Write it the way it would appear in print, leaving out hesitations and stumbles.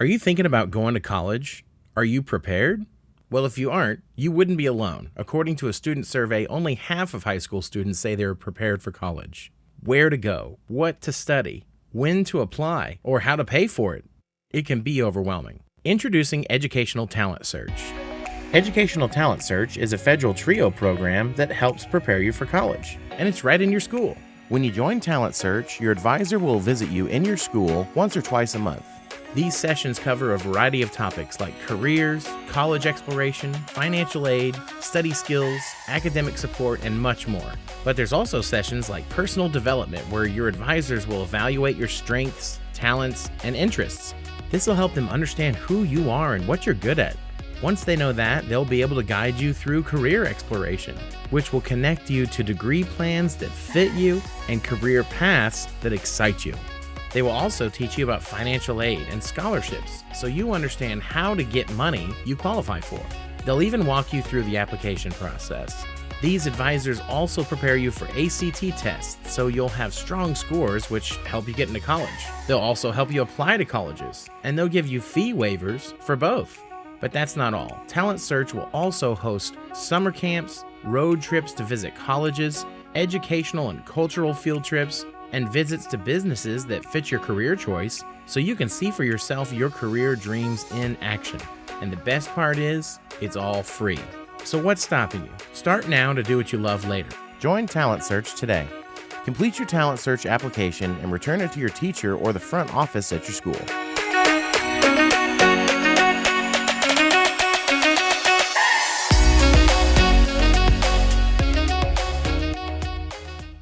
Are you thinking about going to college? Are you prepared? Well, if you aren't, you wouldn't be alone. According to a student survey, only half of high school students say they're prepared for college. Where to go, what to study, when to apply, or how to pay for it. It can be overwhelming. Introducing Educational Talent Search. Educational Talent Search is a federal TRIO program that helps prepare you for college, and it's right in your school. When you join Talent Search, your advisor will visit you in your school once or twice a month. These sessions cover a variety of topics like careers, college exploration, financial aid, study skills, academic support, and much more. But there's also sessions like personal development where your advisors will evaluate your strengths, talents, and interests. This will help them understand who you are and what you're good at. Once they know that, they'll be able to guide you through career exploration, which will connect you to degree plans that fit you and career paths that excite you. They will also teach you about financial aid and scholarships so you understand how to get money you qualify for. They'll even walk you through the application process. These advisors also prepare you for ACT tests so you'll have strong scores which help you get into college. They'll also help you apply to colleges, and they'll give you fee waivers for both. But that's not all. Talent Search will also host summer camps, road trips to visit colleges, educational and cultural field trips, and visits to businesses that fit your career choice so you can see for yourself your career dreams in action. And the best part is, it's all free. So what's stopping you? Start now to do what you love later. Join Talent Search today. Complete your Talent Search application and return it to your teacher or the front office at your school.